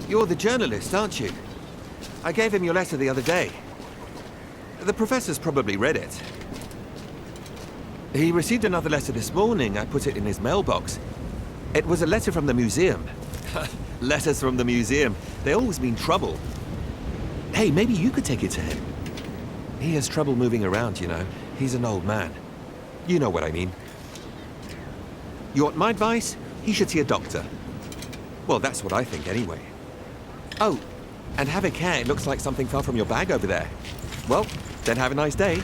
You're the journalist, aren't you? I gave him your letter the other day. The professor's probably read it. He received another letter this morning. I put it in his mailbox. It was a letter from the museum. Letters from the museum. They always mean trouble. Hey, maybe you could take it to him. He has trouble moving around, you know. He's an old man. You know what I mean. You want my advice? He should see a doctor. Well, that's what I think anyway. Oh, and have a care. It looks like something fell from your bag over there. Well, then have a nice day.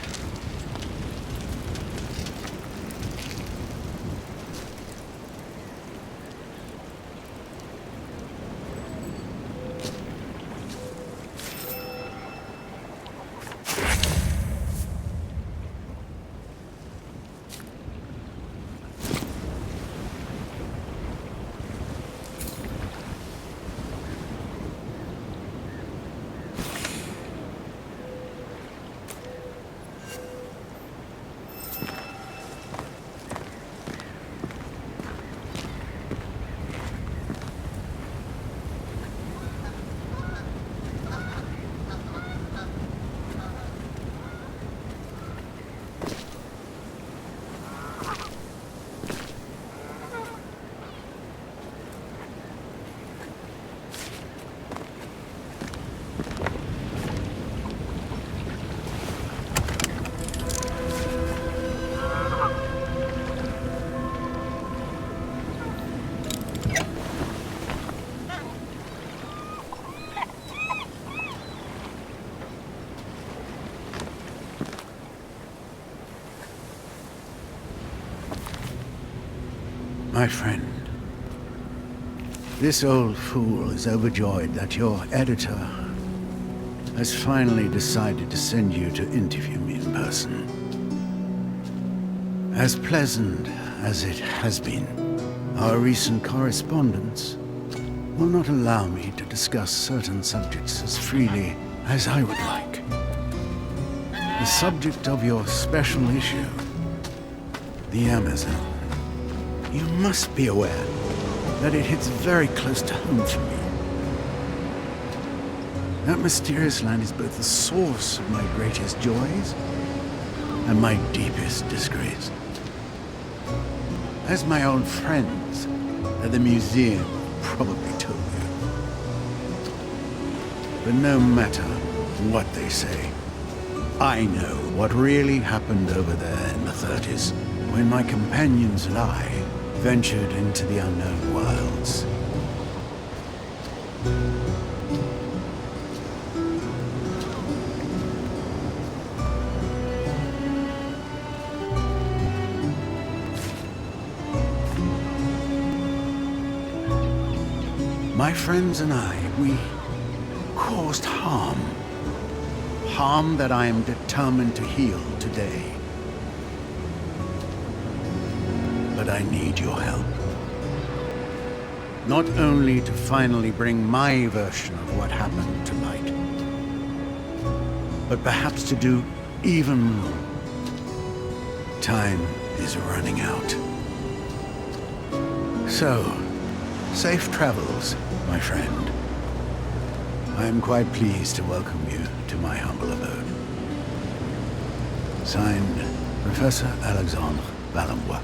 My friend, this old fool is overjoyed that your editor has finally decided to send you to interview me in person. As pleasant as it has been, our recent correspondence will not allow me to discuss certain subjects as freely as I would like. The subject of your special issue, the Amerzone. You must be aware that it hits very close to home for me. That mysterious land is both the source of my greatest joys and my deepest disgrace. As my old friends at the museum probably told you. But no matter what they say, I know what really happened over there in the 30s when my companions and I ventured into the unknown wilds. My friends and I, we caused harm. Harm that I am determined to heal today. But I need your help. Not only to finally bring my version of what happened to light, but perhaps to do even more. Time is running out. So, safe travels, my friend. I am quite pleased to welcome you to my humble abode. Signed, Professor Alexandre Valenbois.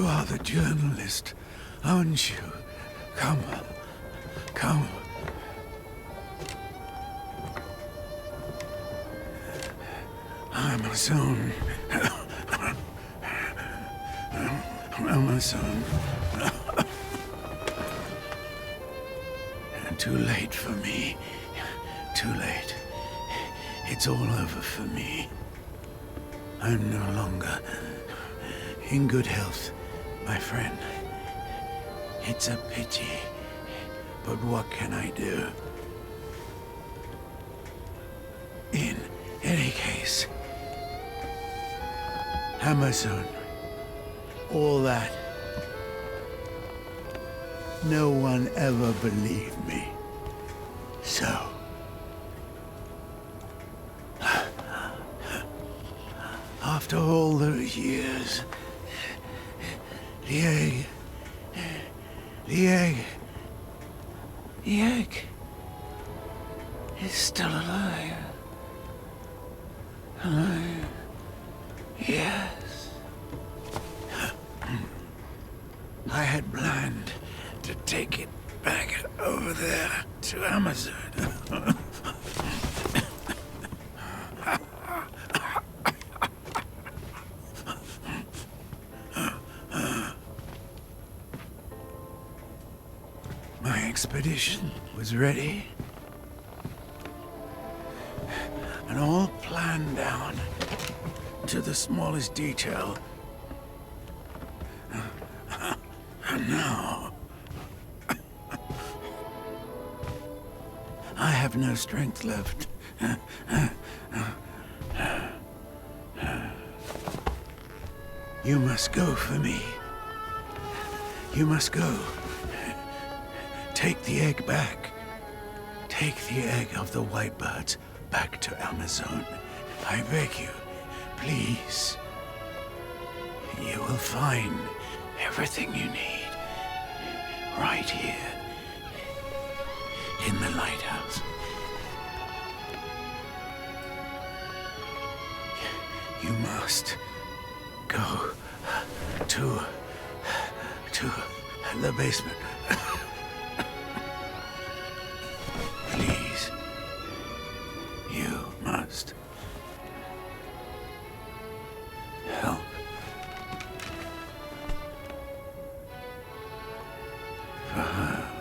You are the journalist, aren't you? Come. Come. Amerzone. Amerzone. Too late for me. Too late. It's all over for me. I'm no longer in good health, my friend. It's a pity, but what can I do? In any case, Amerzone, all that. No one ever believed me. So, after all those years, the egg is still alive. Alive, yes. I had planned to take it back over there to Amerzone. My expedition was ready and all planned down to the smallest detail. And now I have no strength left. You must go for me. You must go. Take the egg back. Take the egg of the white birds back to Amerzone. I beg you, please. You will find everything you need right here in the lighthouse. You must go to the basement. Please. You must help. For her.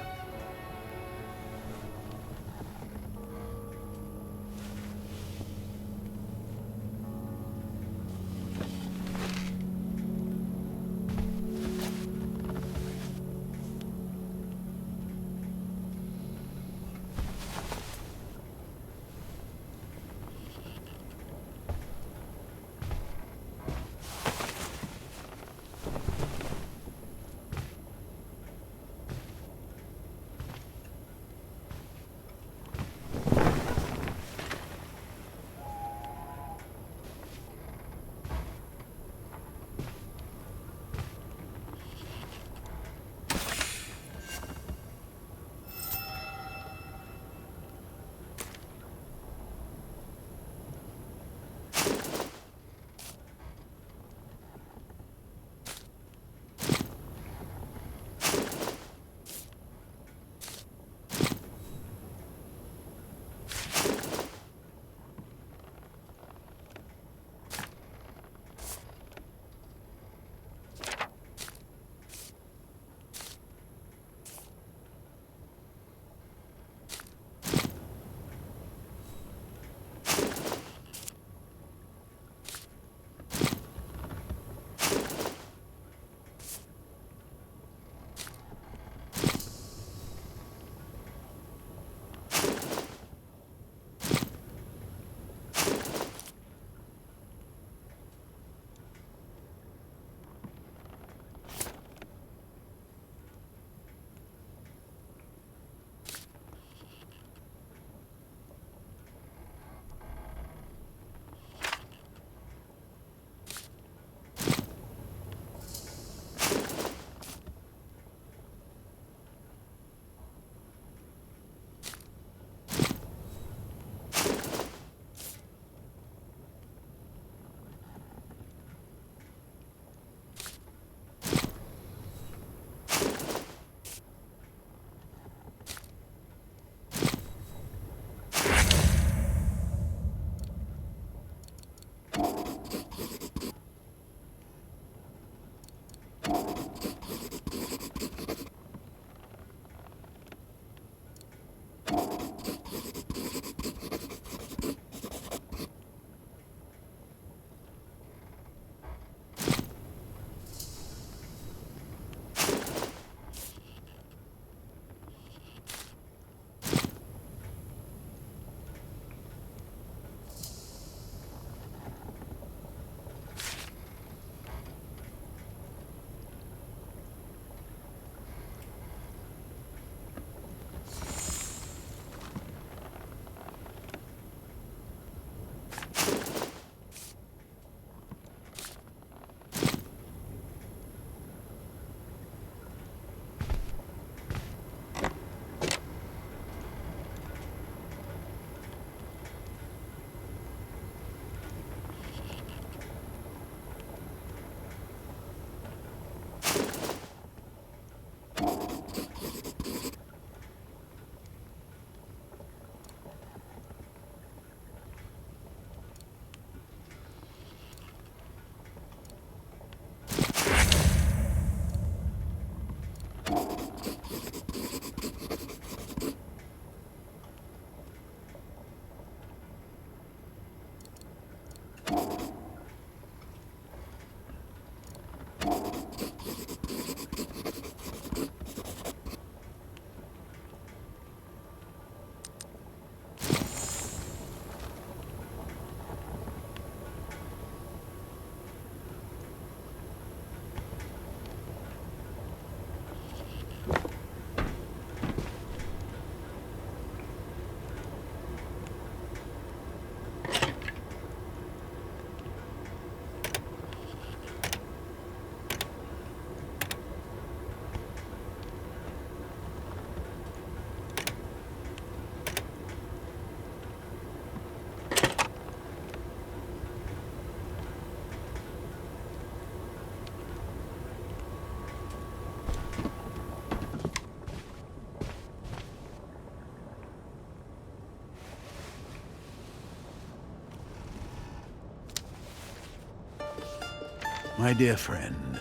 My dear friend,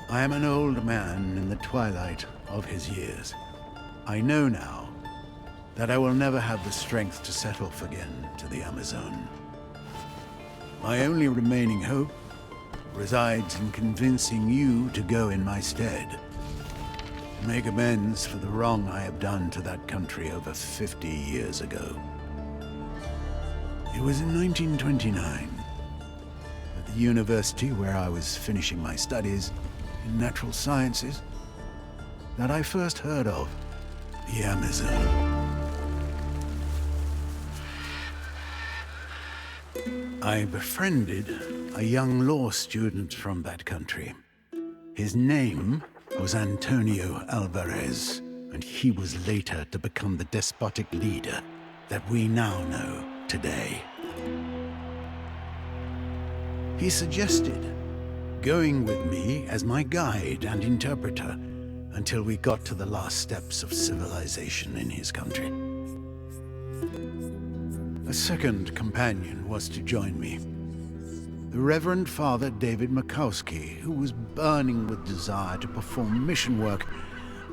I am an old man in the twilight of his years. I know now that I will never have the strength to set off again to the Amerzone. My only remaining hope resides in convincing you to go in my stead, to make amends for the wrong I have done to that country over 50 years ago. It was in 1929. The university where I was finishing my studies in natural sciences that I first heard of the Amerzone. I befriended a young law student from that country. His name was Antonio Alvarez, and he was later to become the despotic leader that we now know today. He suggested going with me as my guide and interpreter until we got to the last steps of civilization in his country. A second companion was to join me, the Reverend Father David Makowski, who was burning with desire to perform mission work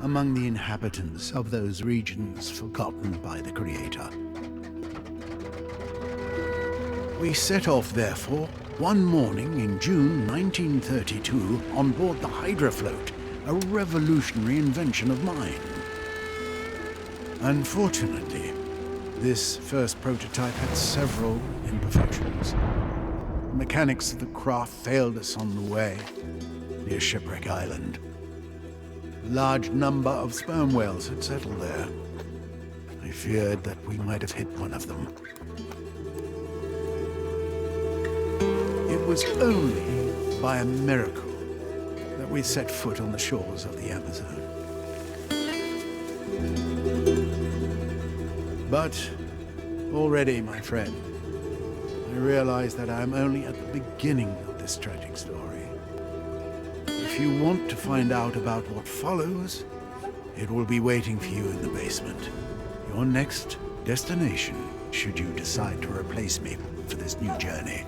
among the inhabitants of those regions forgotten by the Creator. We set off, therefore, one morning in June 1932 on board the Hydra float, a revolutionary invention of mine. Unfortunately, this first prototype had several imperfections. The mechanics of the craft failed us on the way near Shipwreck Island. A large number of sperm whales had settled there. I feared that we might have hit one of them. It was only by a miracle that we set foot on the shores of the Amerzone. But already, my friend, I realize that I am only at the beginning of this tragic story. If you want to find out about what follows, it will be waiting for you in the basement. Your next destination, should you decide to replace me for this new journey.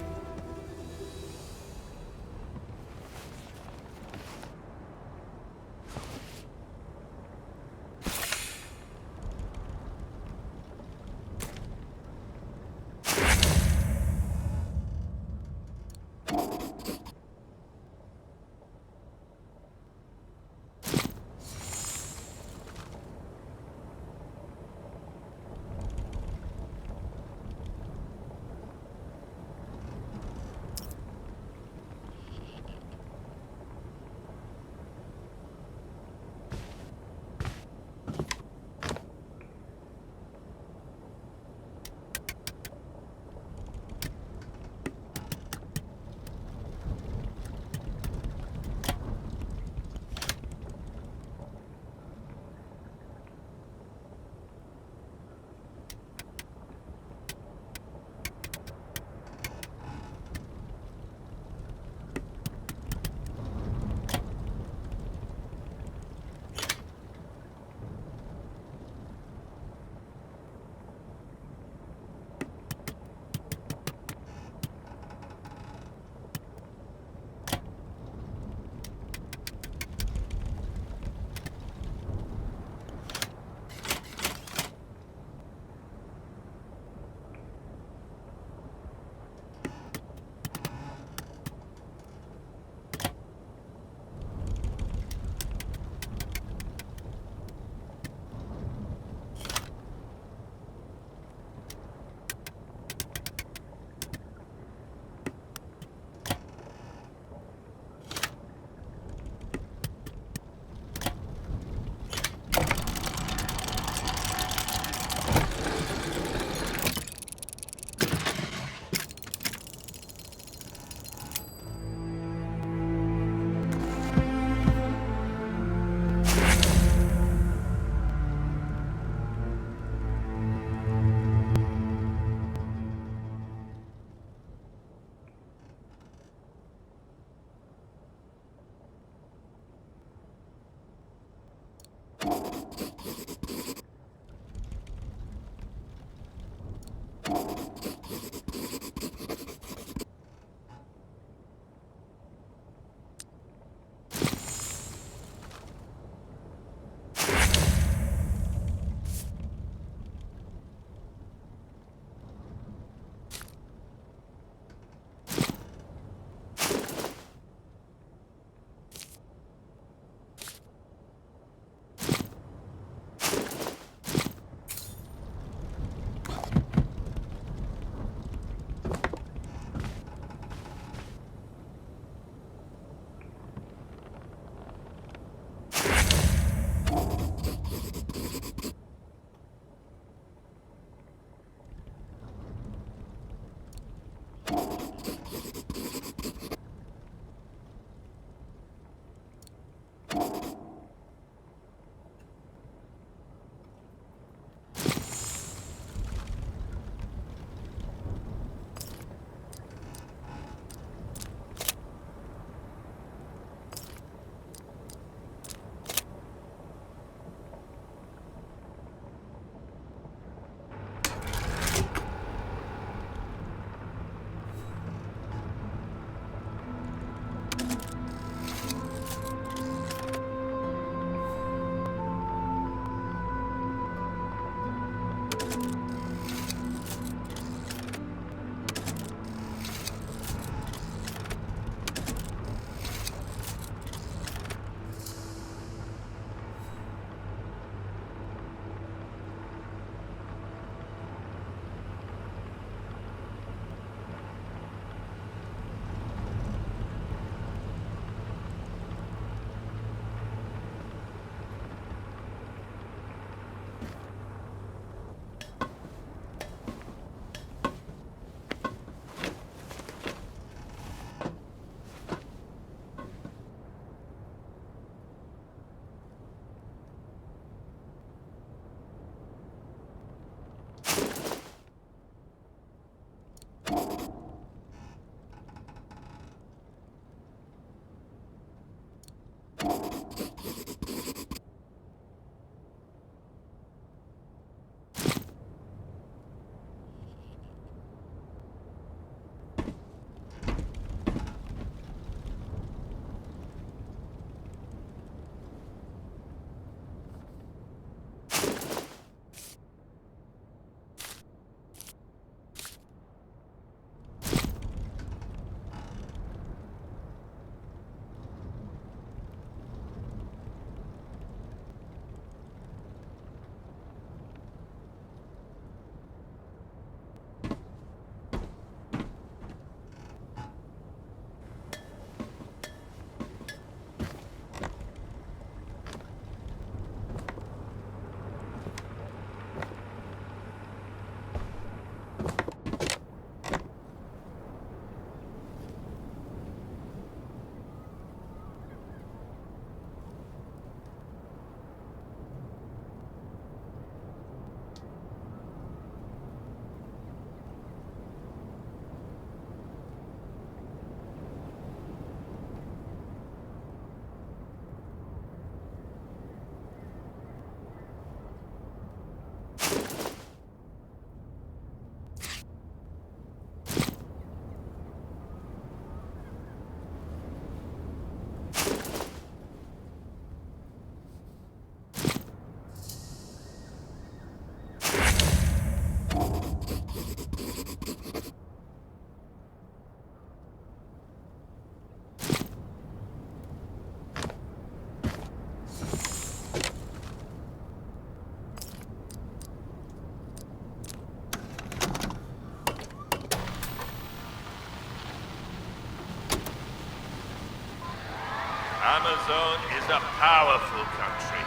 Amerzone is a powerful country,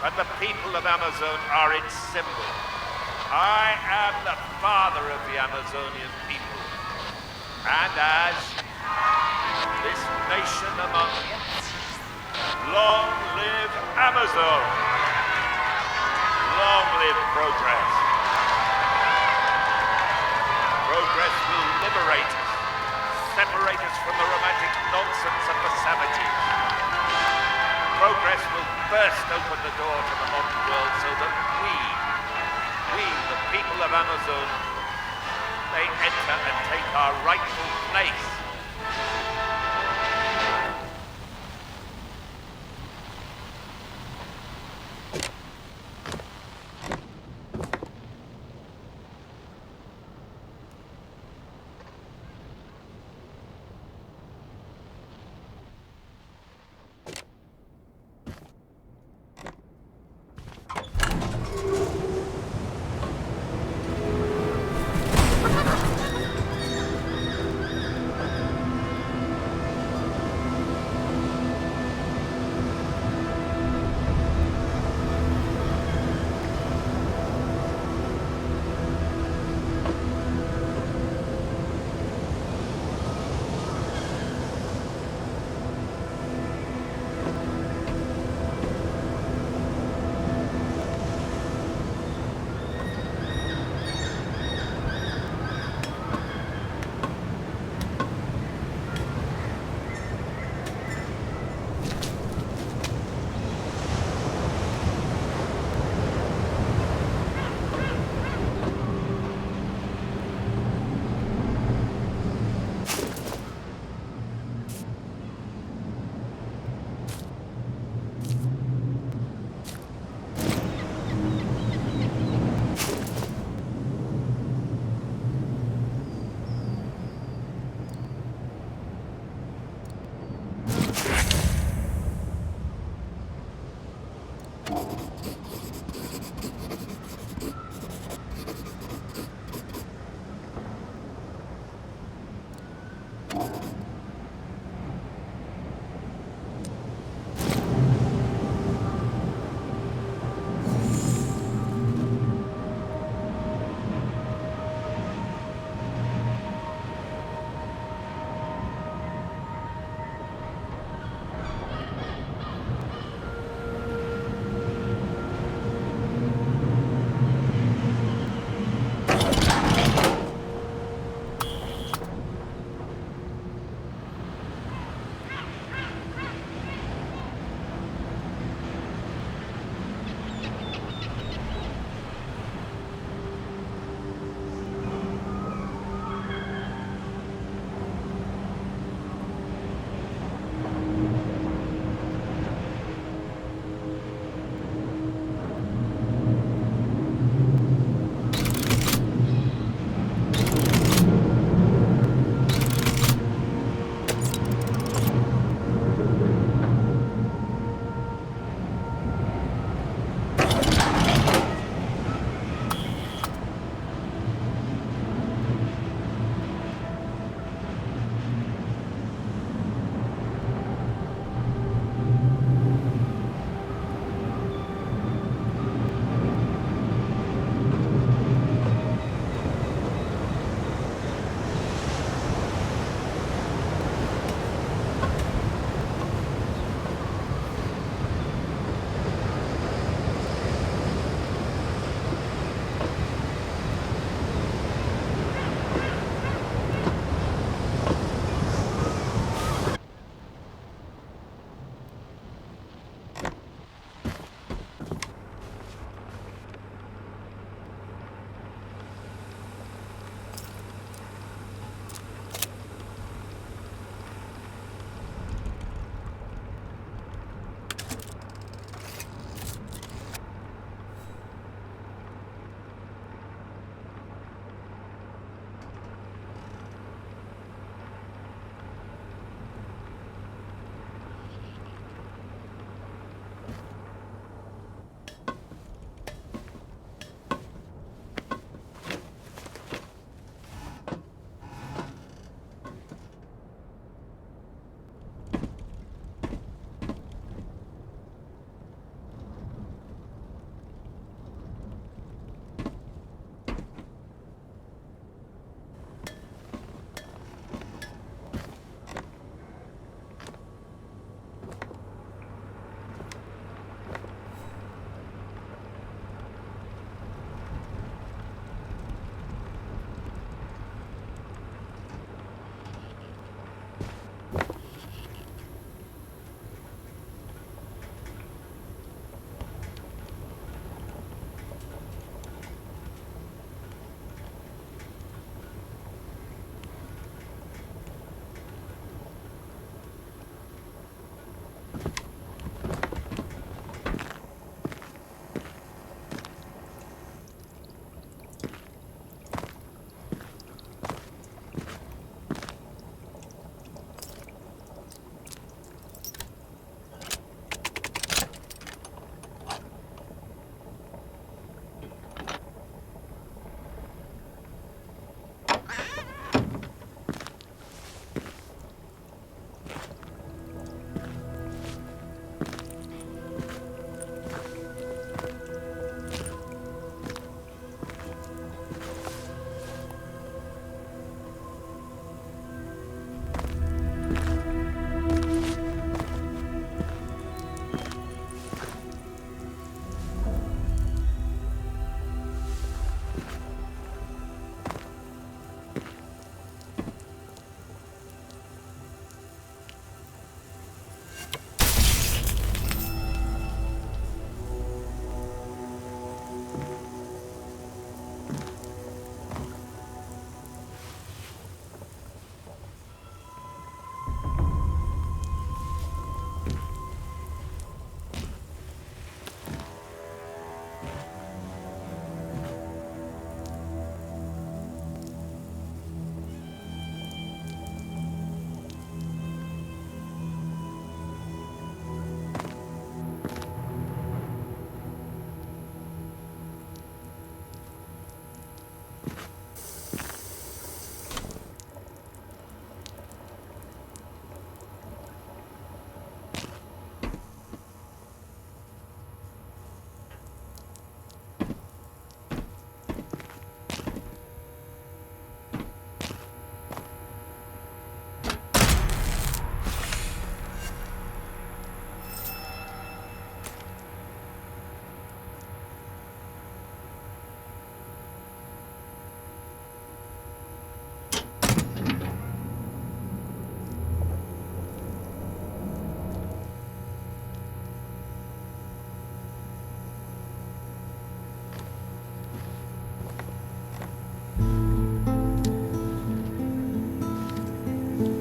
and the people of Amerzone are its symbol. I am the father of the Amazonian people, and as this nation among you, long live Amazone! Long live progress! Progress will liberate us, separate us from the romantic nonsense of the 70s. Progress will burst open the door to the modern world so that we, the people of Amerzone, may enter and take our rightful place.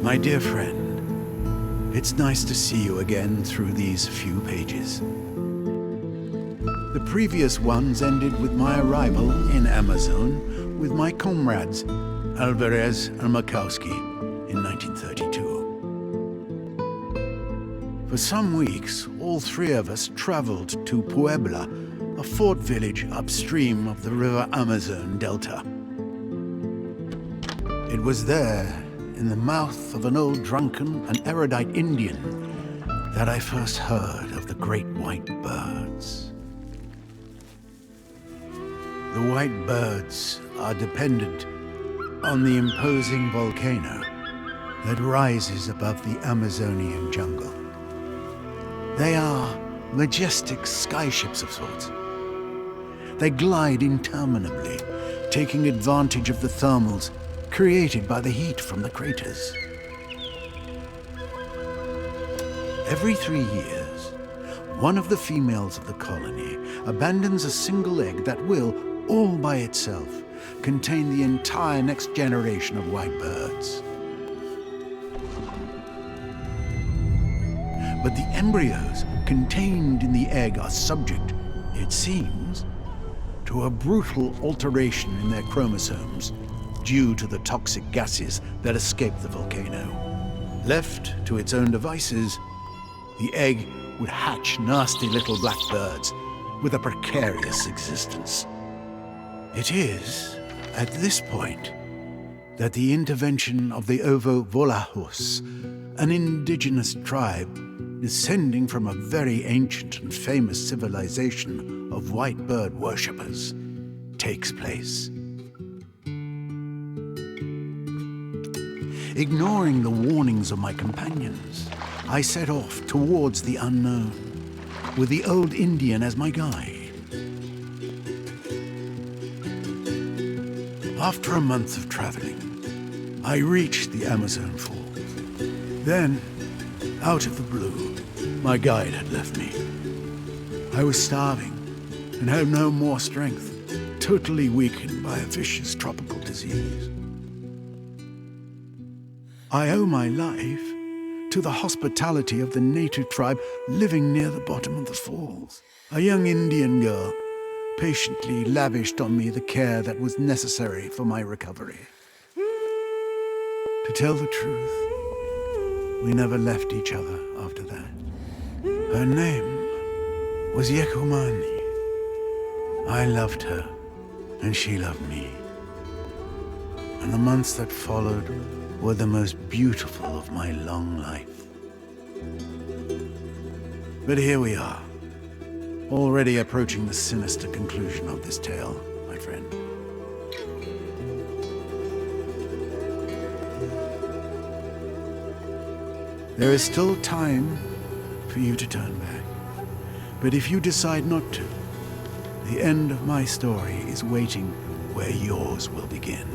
My dear friend, it's nice to see you again through these few pages. The previous ones ended with my arrival in Amerzone with my comrades, Alvarez and Makowski, in 1932. For some weeks, all three of us traveled to Puebla, a fort village upstream of the river Amazon Delta. It was there, in the mouth of an old drunken and erudite Indian, that I first heard of the great white birds. The white birds are dependent on the imposing volcano that rises above the Amazonian jungle. They are majestic skyships of sorts. They glide interminably, taking advantage of the thermals created by the heat from the craters. Every 3 years, one of the females of the colony abandons a single egg that will, all by itself, contain the entire next generation of white birds. But the embryos contained in the egg are subject, it seems, to a brutal alteration in their chromosomes due to the toxic gases that escape the volcano. Left to its own devices, the egg would hatch nasty little black birds with a precarious existence. It is at this point that the intervention of the Ovo-Volahos, an indigenous tribe descending from a very ancient and famous civilization of white bird worshippers, takes place. Ignoring the warnings of my companions, I set off towards the unknown, with the old Indian as my guide. After a month of traveling, I reached the Amazon Falls. Then, out of the blue, my guide had left me. I was starving and had no more strength, totally weakened by a vicious tropical disease. I owe my life to the hospitality of the native tribe living near the bottom of the falls. A young Indian girl patiently lavished on me the care that was necessary for my recovery. To tell the truth, we never left each other after that. Her name was Yekumani. I loved her, and she loved me. And the months that followed were the most beautiful of my long life. But here we are, already approaching the sinister conclusion of this tale, my friend. There is still time for you to turn back. But if you decide not to, the end of my story is waiting where yours will begin.